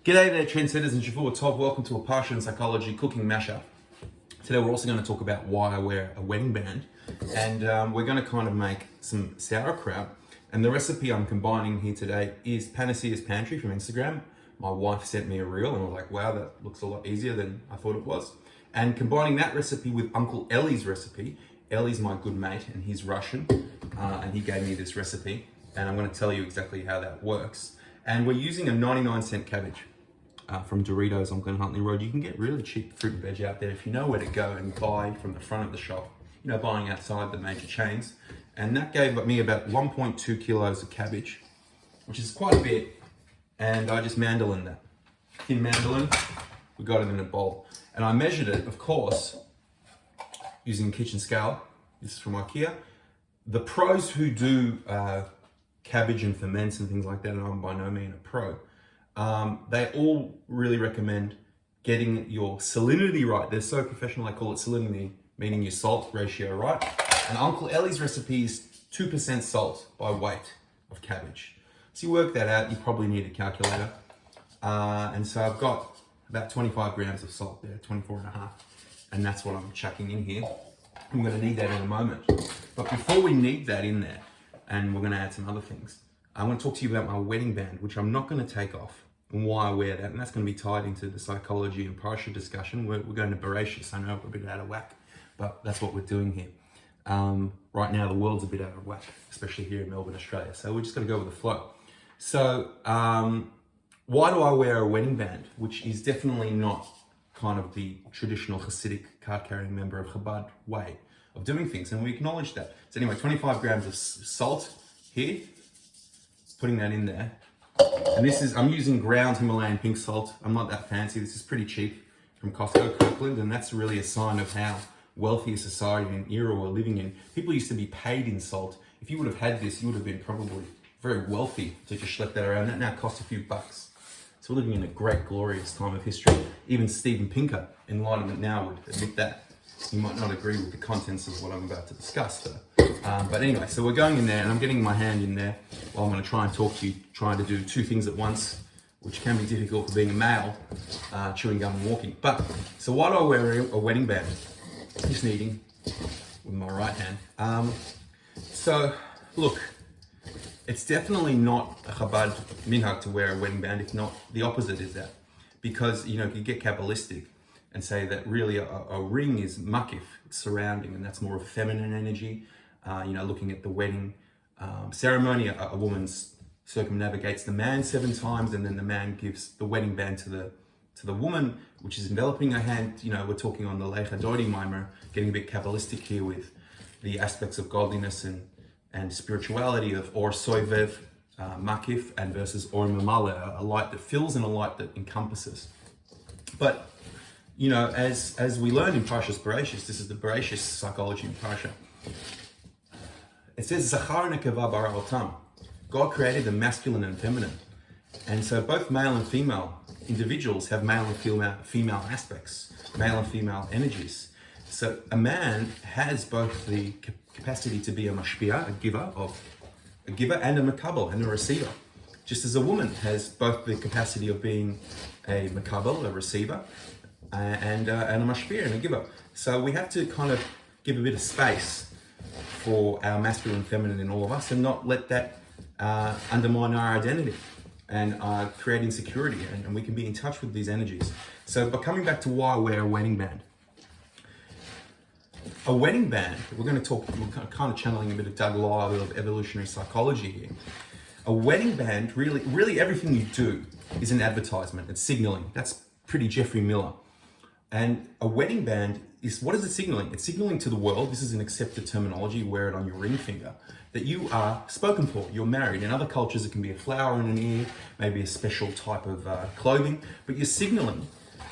G'day there, trendsetters and Shavua Top. Welcome to a Parsha and Psychology cooking mashup. Today we're also going to talk about why I wear a wedding band, and we're going to kind of make some sauerkraut. And the recipe I'm combining here today is Panacea's Pantry from Instagram. My wife sent me a reel and I was like, wow, that looks a lot easier than I thought it was. And combining that recipe with Uncle Ellie's recipe. Ellie's my good mate and he's Russian, and he gave me this recipe and I'm going to tell you exactly how that works. And we're using a 99-cent cabbage from Doritos on Glen Huntley Road. You can get really cheap fruit and veg out there if you know where to go and buy from the front of the shop, you know, buying outside the major chains. And that gave me about 1.2 kilos of cabbage, which is quite a bit. And I just mandolined that. Thin mandolin, we got it in a bowl. And I measured it, of course, using a kitchen scale. This is from IKEA. The pros who do cabbage and ferments and things like that, and I'm by no means a pro, they all really recommend getting your salinity right. They're so professional, I call it salinity, meaning your salt ratio right. And Uncle Ellie's recipe is 2% salt by weight of cabbage. So you work that out, you probably need a calculator. And so I've got about 25 grams of salt there, 24 and a half. And that's what I'm chucking in here. I'm gonna need that in a moment. But before we need that in there, and we're gonna add some other things, I want to talk to you about my wedding band, which I'm not gonna take off, and why I wear that. And that's gonna be tied into the psychology and Parsha discussion. We're going to Bereishis. I know we're a bit out of whack, but that's what we're doing here. Right now, the world's a bit out of whack, especially here in Melbourne, Australia. So we're just gonna go with the flow. So why do I wear a wedding band, which is definitely not kind of the traditional Hasidic card-carrying member of Chabad way of doing things, and we acknowledge that. So anyway, 25 grams of salt here, putting that in there. And this is, I'm using ground Himalayan pink salt. I'm not that fancy. This is pretty cheap from Costco, Kirkland, and that's really a sign of how wealthy a society and era we're living in. People used to be paid in salt. If you would have had this, you would have been probably very wealthy to just schlep that around. That now costs a few bucks. So we're living in a great, glorious time of history. Even Steven Pinker, Enlightenment Now, would admit that. He might not agree with the contents of what I'm about to discuss, though. But anyway, so we're going in there, and I'm getting my hand in there while I'm going to try and talk to you, trying to do two things at once, which can be difficult for being a male, chewing gum and walking. But, so why do I wear a wedding band? Just kneading with my right hand. So, look, it's definitely not a Chabad minhag to wear a wedding band, if not the opposite is that. Because, you know, you get Kabbalistic and say that really a ring is makif, it's surrounding, and that's more of feminine energy. You know, looking at the wedding ceremony, a woman circumnavigates the man 7 times, and then the man gives the wedding band to the woman, which is enveloping her hand. You know, we're talking on the Lecha Dodi Mimer, getting a bit Kabbalistic here with the aspects of godliness and spirituality of Or Soivev, makif, and versus Or Mamale, a light that fills and a light that encompasses. But you know, as we learn in Parsha's Bereishis, this is the Bereishis psychology in Parsha. It says, Zachar nekeva bara otam. God created the masculine and feminine. And so both male and female individuals have male and female aspects, male and female energies. So a man has both the capacity to be a mashpia, a giver and a makabel, and a receiver. Just as a woman has both the capacity of being a makabel, a receiver, and a mashpia and a giver. So we have to kind of give a bit of space for our masculine and feminine in all of us, and not let that undermine our identity and create insecurity, and we can be in touch with these energies. So, but coming back to why I wear a wedding band. A wedding band, we're kind of channeling a bit of Doug Lyle of evolutionary psychology here. A wedding band, really everything you do is an advertisement, it's signaling. That's pretty Jeffrey Miller. And a wedding band is, what is it signaling? It's signaling to the world, this is an accepted terminology, wear it on your ring finger, that you are spoken for, you're married. In other cultures, it can be a flower in an ear, maybe a special type of clothing, but you're signaling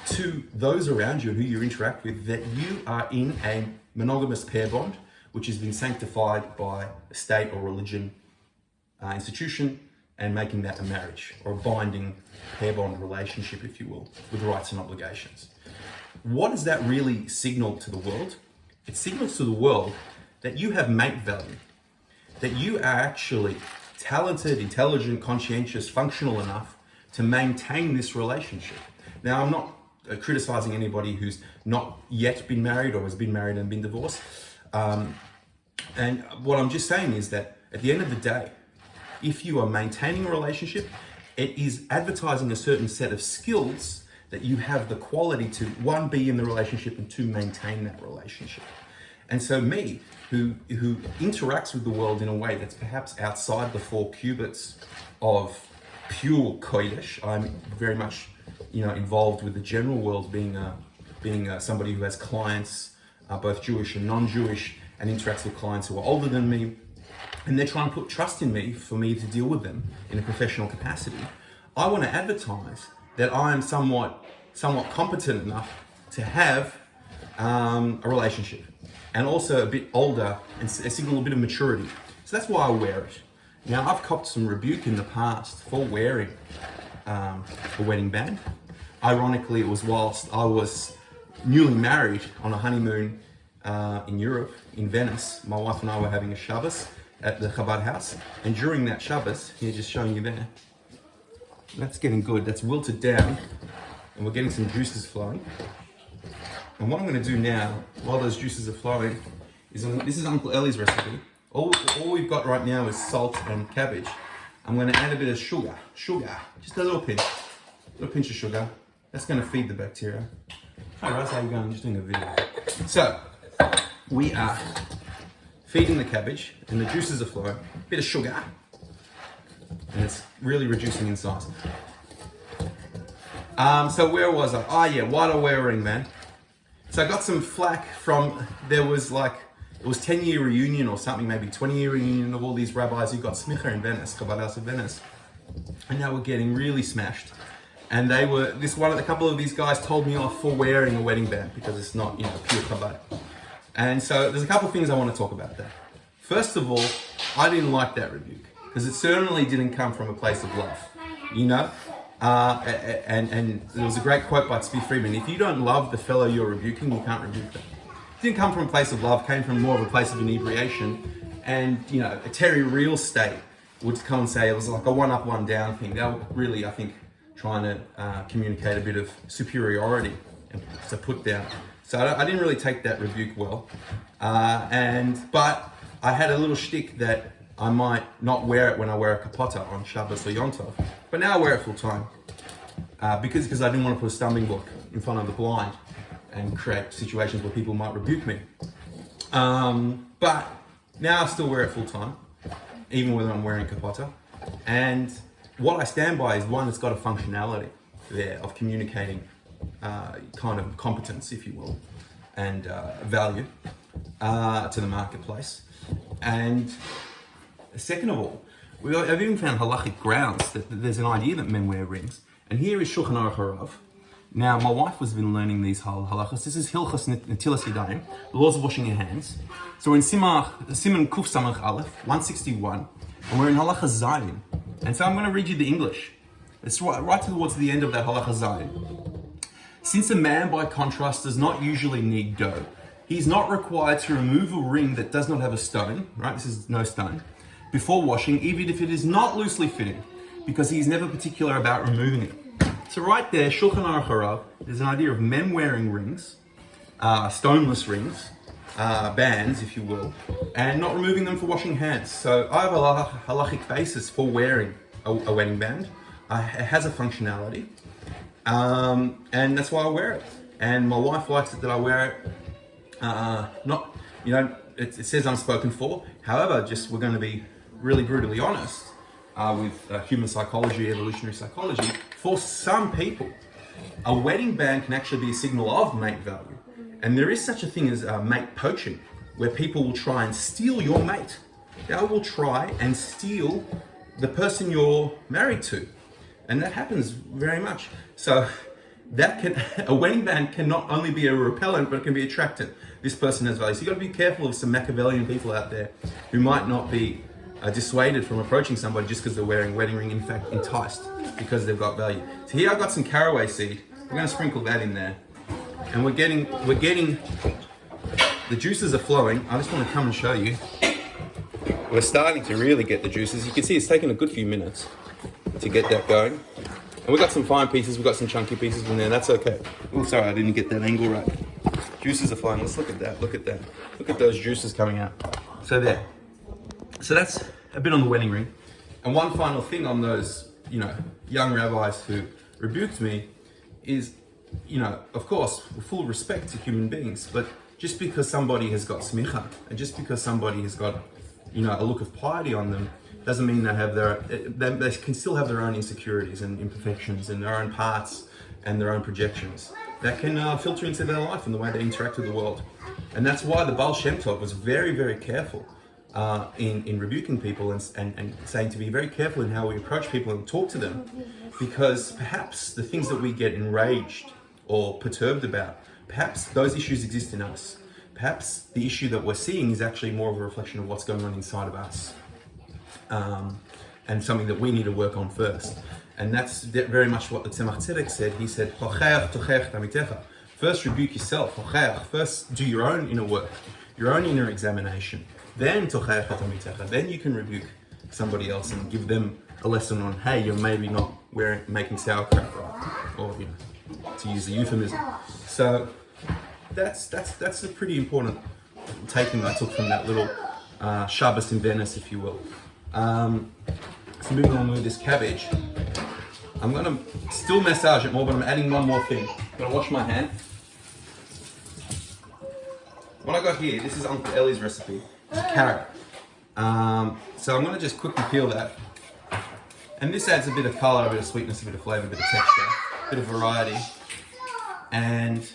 to those around you who you interact with that you are in a monogamous pair bond, which has been sanctified by a state or religion institution, and making that a marriage or a binding pair bond relationship, if you will, with rights and obligations. What does that really signal to the world? It signals to the world that you have mate value, that you are actually talented, intelligent, conscientious, functional enough to maintain this relationship. Now, I'm not criticizing anybody who's not yet been married or has been married and been divorced. And what I'm just saying is that at the end of the day, if you are maintaining a relationship, it is advertising a certain set of skills that you have the quality to, one, be in the relationship, and two, maintain that relationship. And so me, who interacts with the world in a way that's perhaps outside the 4 cubits of pure kodesh, I'm very much, involved with the general world, being somebody who has clients, both Jewish and non-Jewish, and interacts with clients who are older than me, and they're trying to put trust in me for me to deal with them in a professional capacity. I want to advertise that I am somewhat competent enough to have a relationship, and also a bit older and signal a bit of maturity. So that's why I wear it. Now, I've copped some rebuke in the past for wearing a wedding band. Ironically, it was whilst I was newly married on a honeymoon in Europe, in Venice. My wife and I were having a Shabbos at the Chabad house, and during that Shabbos, here, just showing you there, that's getting good, that's wilted down, and we're getting some juices flowing. And what I'm going to do now, while those juices are flowing, is this is Uncle Ellie's recipe. All we've got right now is salt and cabbage. I'm going to add a bit of sugar, just a little pinch of sugar. That's going to feed the bacteria. Hi Russ, how you going? I'm just doing a video. So, we are feeding the cabbage, and the juices are flowing. A bit of sugar, and it's really reducing in size. So where was I? Oh yeah, why do I wear a ring band? So I got some flack from, it was 10-year reunion or something, maybe 20-year reunion of all these rabbis who got smicha in Venice, Chabad house in Venice. And they were getting really smashed. And a couple of these guys told me off for wearing a wedding band because it's not, pure Chabad. And so there's a couple of things I want to talk about there. First of all, I didn't like that rebuke because it certainly didn't come from a place of love, and there was a great quote by Tzvi Friedman: if you don't love the fellow you're rebuking, you can't rebuke them. It didn't come from a place of love, came from more of a place of inebriation. And, a Terry Real state would come and say it was like a one up, one down thing. They were really, I think, trying to communicate a bit of superiority and to put down. So I didn't really take that rebuke well. But I had a little shtick that I might not wear it when I wear a kapota on Shabbos or Yom Tov. But now I wear it full time because I didn't want to put a stumbling block in front of the blind and create situations where people might rebuke me. But now I still wear it full time, even when I'm wearing kapota. And what I stand by is one that's got a functionality there of communicating kind of competence, if you will, and value to the marketplace. And second of all, I've even found halachic grounds that there's an idea that men wear rings. And here is Shulchan Aruch Harav. Now, my wife has been learning these halachas. This is Hilchas Netilas Yadayim, the laws of washing your hands. So we're in Siman Kuf Samach Aleph, 161, and we're in halacha Zayin. And so I'm going to read you the English. It's right towards the end of that halacha Zayin. Since a man, by contrast, does not usually need dough, he is not required to remove a ring that does not have a stone, right? This is no stone, before washing, even if it is not loosely fitting, because he is never particular about removing it. So right there, Shulchan Aruch Harav, there's an idea of men wearing rings, stoneless rings, bands, if you will, and not removing them for washing hands. So I have a halachic basis for wearing a wedding band. It has a functionality, and that's why I wear it. And my wife likes it that I wear it. It says unspoken for. However, we're going to be really brutally honest with human psychology, evolutionary psychology. For some people, a wedding band can actually be a signal of mate value. And there is such a thing as mate poaching, where people will try and steal your mate. They will try and steal the person you're married to. And that happens very much. So a wedding band can not only be a repellent, but it can be attractant. This person has value. So you've got to be careful of some Machiavellian people out there who might not be dissuaded from approaching somebody just because they're wearing a wedding ring, in fact enticed because they've got value. So here I've got some caraway seed. We're going to sprinkle that in there. And we're getting, the juices are flowing. I just want to come and show you. We're starting to really get the juices. You can see it's taken a good few minutes to get that going. And we got some fine pieces, we got some chunky pieces in there, that's okay. Oh, sorry, I didn't get that angle right. Juices are flowing, let's look at that, look at that. Look at those juices coming out. So there. So that's a bit on the wedding ring. And one final thing on those, young rabbis who rebuked me is, of course, with full respect to human beings, but just because somebody has got smicha, and just because somebody has got, a look of piety on them, doesn't mean they can still have their own insecurities and imperfections and their own parts and their own projections that can filter into their life and the way they interact with the world. And that's why the Baal Shem Tov was very, very careful in rebuking people and saying to be very careful in how we approach people and talk to them, because perhaps the things that we get enraged or perturbed about, perhaps those issues exist in us. Perhaps the issue that we're seeing is actually more of a reflection of what's going on inside of us, and something that we need to work on first. And that's very much what the Tzemach Tzedek said. He said, first rebuke yourself, first do your own inner work, your own inner examination. Then you can rebuke somebody else and give them a lesson on, hey, you're maybe not making sauerkraut right, or to use a euphemism. So that's a pretty important taking I took from that little Shabbos in Venice, if you will. So moving on with this cabbage, I'm gonna still massage it more, but I'm adding one more thing. I'm gonna wash my hand. What I got here, this is Uncle Ellie's recipe. It's a carrot. So I'm going to just quickly peel that. And this adds a bit of colour, a bit of sweetness, a bit of flavour, a bit of texture, a bit of variety. And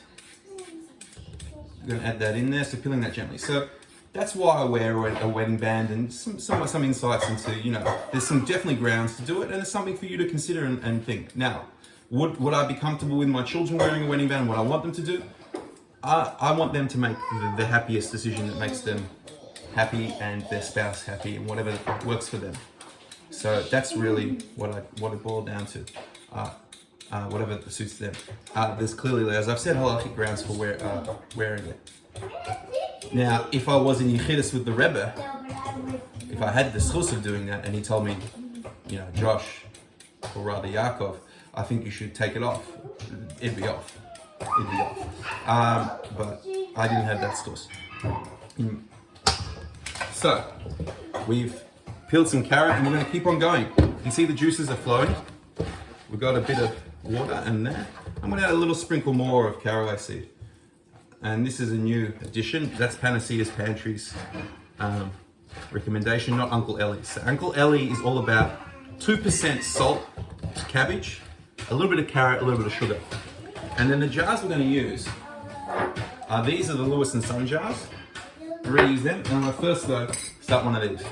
I'm going to add that in there, so peeling that gently. So that's why I wear a wedding band, and some insights into, there's some definitely grounds to do it, and there's something for you to consider and think. Now, would I be comfortable with my children wearing a wedding band? What I want them to do? I want them to make the happiest decision that makes them happy and their spouse happy and whatever works for them. So that's really what it boiled down to. Whatever suits them. There's clearly, as I've said, halachic grounds for wearing it. Now, if I was in Yechidus with the Rebbe, if I had the schus of doing that and he told me, Josh, or rather Yaakov, I think you should take it off, it'd be off. But I didn't have that schus. So, we've peeled some carrot and we're going to keep on going. You can see the juices are flowing. We've got a bit of water in there. I'm going to add a little sprinkle more of caraway seed. And this is a new addition. That's Panacea's Pantry's recommendation, not Uncle Ellie's. So Uncle Ellie is all about 2% salt, cabbage, a little bit of carrot, a little bit of sugar. And then the jars we're going to use these are the Lewis and Son jars. Reuse them, and I'm going to first though start one of these.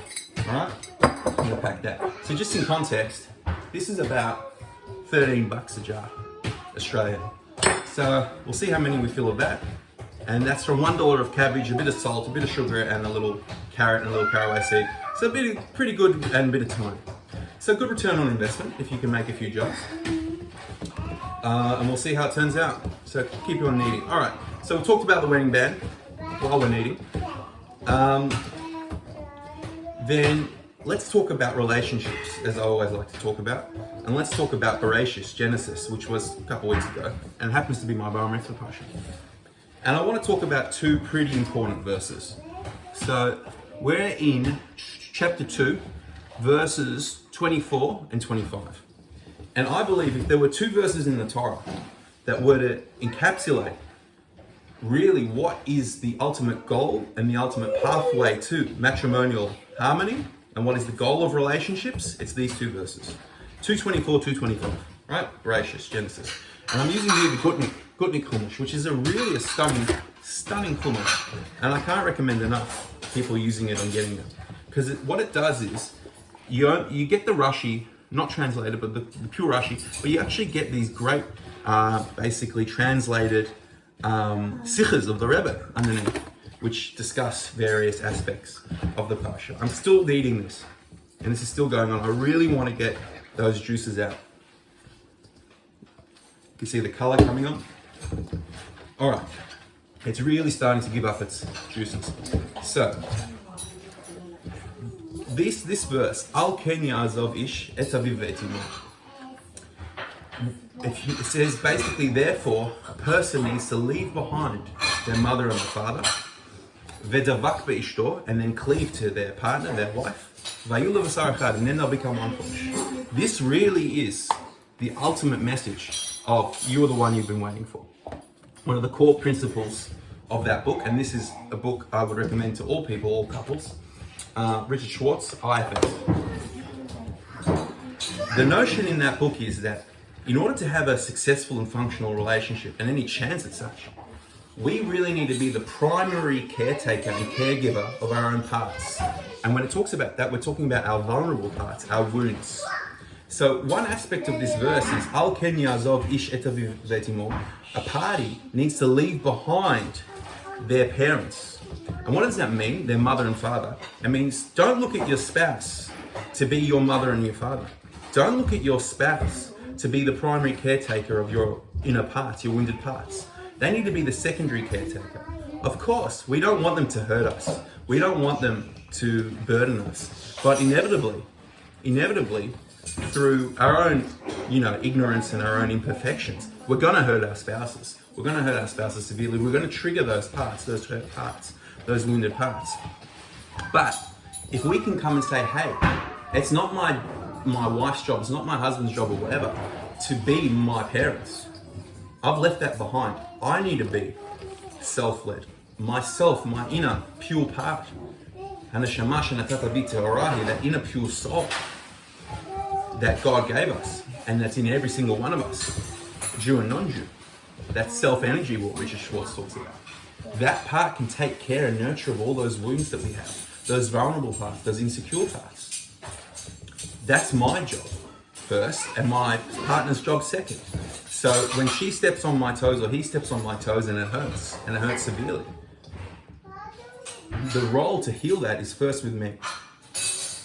Alright? I'm going to pack that. So just in context, this is about $13 a jar, Australian. So we'll see how many we fill of that. And that's from $1 of cabbage, a bit of salt, a bit of sugar, and a little carrot and a little caraway seed. So pretty good and a bit of time. So good return on investment if you can make a few jars. And we'll see how it turns out. So keep on kneading. Alright, so we talked about the wedding band while we're kneading. Then let's talk about relationships, as I always like to talk about. And let's talk about Bereishis, Genesis, which was a couple weeks ago, and happens to be my bar mitzvah Parsha. And I want to talk about two pretty important verses. So we're in chapter 2, verses 24 and 25. And I believe if there were two verses in the Torah that were to encapsulate really what is the ultimate goal and the ultimate pathway to matrimonial harmony, and what is the goal of relationships, it's these two verses. 224, 225, right? Bereishis, Genesis. And I'm using here the Gutnik Chumash, which is really a stunning Chumash. And I can't recommend enough people using it and getting it. Because what it does is, you get the Rashi, not translated, but the pure Rashi, but you actually get these great, basically translated sichas of the Rebbe underneath, which discuss various aspects of the Parsha. I'm still kneading this, and this is still going on. I really want to get those juices out. You can see the color coming on. All right, it's really starting to give up its juices. So, this verse, Al Ken Ya'azov Ish Et Aviv Ve'et Imo. It says basically, therefore, a person needs to leave behind their mother and their father, vedavak beishto, and then cleave to their partner, their wife, vayulav sauerkraut, and then they'll become one flesh. This really is the ultimate message of you are the one you've been waiting for. One of the core principles of that book, and this is a book I would recommend to all people, all couples, Richard Schwartz, IFS. The notion in that book is that in order to have a successful and functional relationship, and any chance at such, we really need to be the primary caretaker and caregiver of our own parts. And when it talks about that, we're talking about our vulnerable parts, our wounds. So one aspect of this verse is Al ken yazov ish et aviv veit imo. A party needs to leave behind their parents. And what does that mean? Their mother and father. It means don't look at your spouse to be your mother and your father. Don't look at your spouse to be the primary caretaker of your inner parts, your wounded parts. They need to be the secondary caretaker. Of course, we don't want them to hurt us. We don't want them to burden us. But inevitably, through our own, ignorance and our own imperfections, we're going to hurt our spouses. We're going to hurt our spouses severely. We're going to trigger those parts, those hurt parts, those wounded parts. But if we can come and say, hey, it's not my wife's job, it's not my husband's job or whatever, to be my parents. I've left that behind. I need to be self-led. Myself, my inner pure part. And that inner pure soul that God gave us, and that's in every single one of us, Jew and non-Jew. That self-energy, what Richard Schwartz talks about. That part can take care and nurture of all those wounds that we have, those vulnerable parts, those insecure parts. That's my job first, and my partner's job second. So when she steps on my toes or he steps on my toes and it hurts severely, the role to heal that is first with me.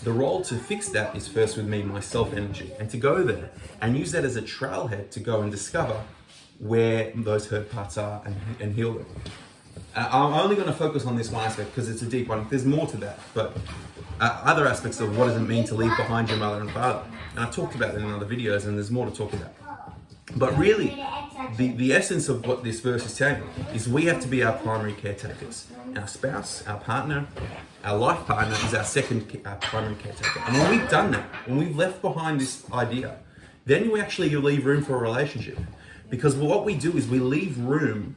The role to fix that is first with me, my self-energy, and to go there and use that as a trailhead to go and discover where those hurt parts are and heal them. I'm only going to focus on this one aspect because it's a deep one. There's more to that, but other aspects of what does it mean to leave behind your mother and father. And I've talked about that in other videos, and there's more to talk about. But really, the essence of what this verse is saying is we have to be our primary caretakers. Our spouse, our partner, our life partner is our second primary caretaker. And when we've done that, when we've left behind this idea, then we actually leave room for a relationship. Because what we do is we leave room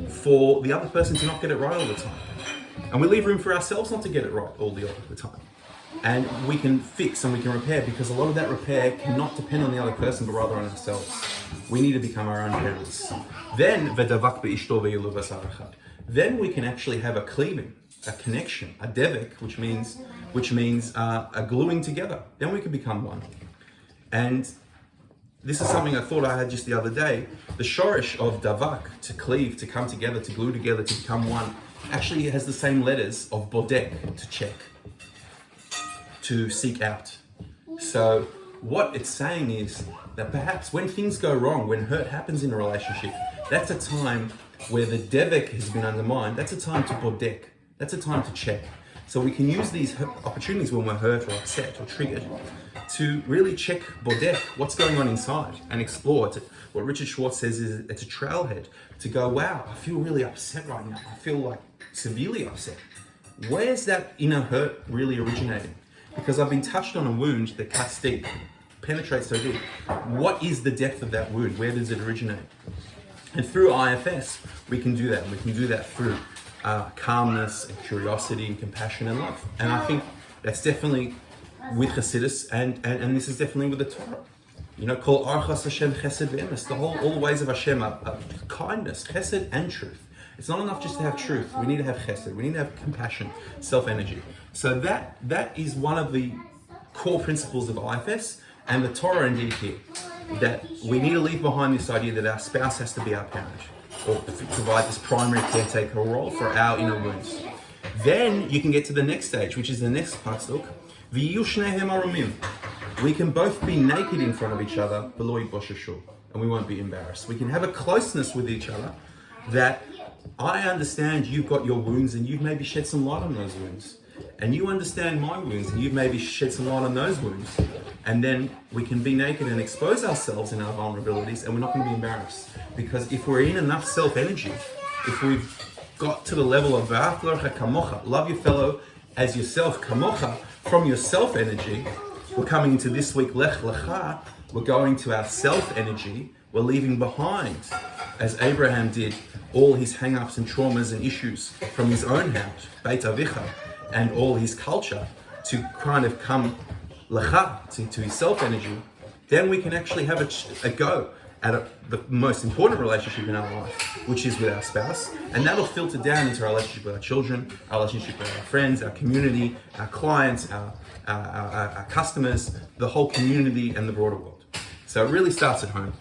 for the other person to not get it right all the time. And we leave room for ourselves not to get it right all the time. And we can fix and we can repair, because a lot of that repair cannot depend on the other person, but rather on ourselves. We need to become our own parents. Then we can actually have a cleaving, a connection, a devik, which means a gluing together. Then we can become one. And this is something I thought I had just the other day. The shorish of davak, to cleave, to come together, to glue together, to become one, actually has the same letters of bodek, to check, to seek out. So what it's saying is that perhaps when things go wrong, when hurt happens in a relationship, that's a time where the devek has been undermined. That's a time to bodek. That's a time to check. So we can use these opportunities when we're hurt or upset or triggered to really check bodek, what's going on inside, and explore. What Richard Schwartz says is it's a trailhead to go, wow, I feel really upset right now. I feel like severely upset. Where's that inner hurt really originating? Because I've been touched on a wound that cuts deep, penetrates so deep. What is the depth of that wound? Where does it originate? And through IFS, we can do that. And we can do that through calmness and curiosity and compassion and love. And I think that's definitely with Chassidus, and this is definitely with the Torah. Kol archas Hashem chesed ve'emes. All the ways of Hashem are kindness, chesed and truth. It's not enough just to have truth. We need to have chesed. We need to have compassion, self-energy. So that is one of the core principles of IFS and the Torah indeed here. That we need to leave behind this idea that our spouse has to be our parent, or provide this primary caretaker role for our inner wounds. Then you can get to the next stage, which is the next pasuk. V'yu shnehem arumim. We can both be naked in front of each other, v'lo yibosheshu, and we won't be embarrassed. We can have a closeness with each other that I understand you've got your wounds and you've maybe shed some light on those wounds. and you understand my wounds, and you maybe shed some light on those wounds, and then we can be naked and expose ourselves and our vulnerabilities, and we're not going to be embarrassed. Because if we're in enough self-energy, if we've got to the level of love your fellow as yourself, kamocha, from your self-energy, we're coming into this week, lech lecha, we're going to our self-energy, we're leaving behind, as Abraham did, all his hang-ups and traumas and issues from his own house, Beit Avicha, and all his culture, to kind of come lecha, to his self-energy. Then we can actually have a go at the most important relationship in our life, which is with our spouse, and that'll filter down into our relationship with our children, our relationship with our friends, our community, our clients, our customers, the whole community and the broader world. So it really starts at home.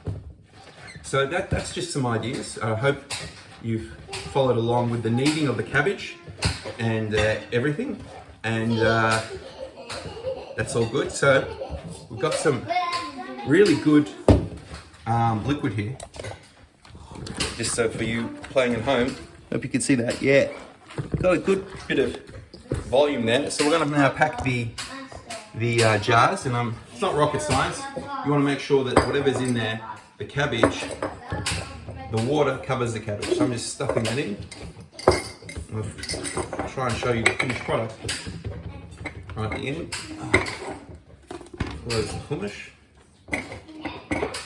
So that's just some ideas. I hope you've followed along with the kneading of the cabbage and everything, and that's all good. So we've got some really good liquid here, just so for you playing at home, hope you can see that. Yeah, got a good bit of volume there. So we're going to now pack the jars, and it's not rocket science. You want to make sure that whatever's in there, the cabbage, the water covers the cabbage. So I'm just stuffing that in. I'll try and show you the finished product right at the end. Close the hummus.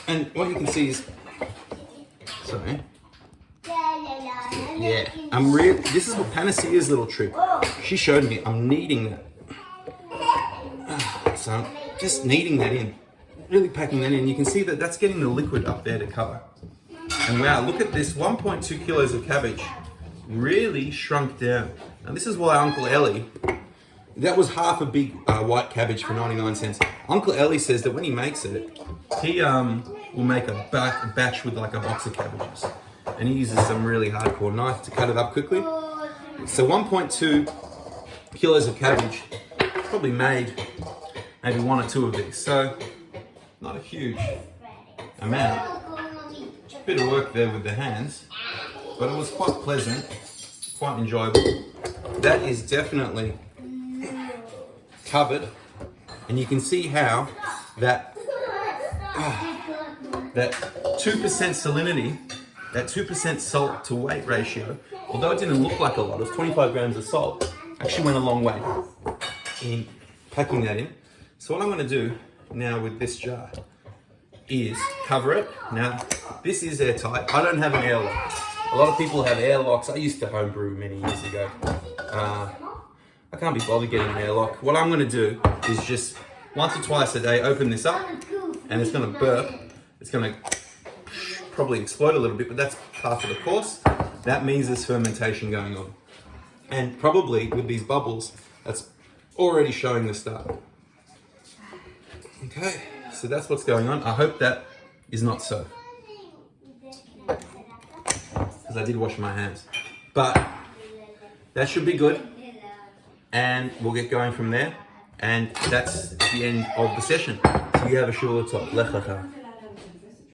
And what you can see is, sorry, yeah, this is what Panacea's little trick. She showed me, I'm kneading that. So I'm just kneading that in, really packing that in. You can see that that's getting the liquid up there to cover. And wow, look at this, 1.2 kilos of cabbage really shrunk down. Now this is why Uncle Ellie, that was half a big white cabbage for 99 cents. Uncle Ellie says that when he makes it, he will make a batch with like a box of cabbages. And he uses some really hardcore knife to cut it up quickly. So 1.2 kilos of cabbage probably made maybe one or two of these. So not a huge amount. Bit of work there with the hands, but it was quite pleasant, quite enjoyable. That is definitely covered, and you can see how that 2% salinity, that 2% salt to weight ratio, although it didn't look like a lot, it was 25 grams of salt, actually went a long way in packing that in. So what I'm going to do now with this jar is cover it. Now this is airtight. I don't have an airlock. A lot of people have airlocks. I used to homebrew many years ago. I can't be bothered getting an airlock. What I'm going to do is just once or twice a day open this up, and it's going to burp. It's going to probably explode a little bit, but that's part of the course. That means there's fermentation going on. And probably with these bubbles, that's already showing the start. Okay, so that's what's going on. I hope that is not so, because I did wash my hands. But that should be good, and we'll get going from there. And that's the end of the session. So you have a shul top. Lech lecha.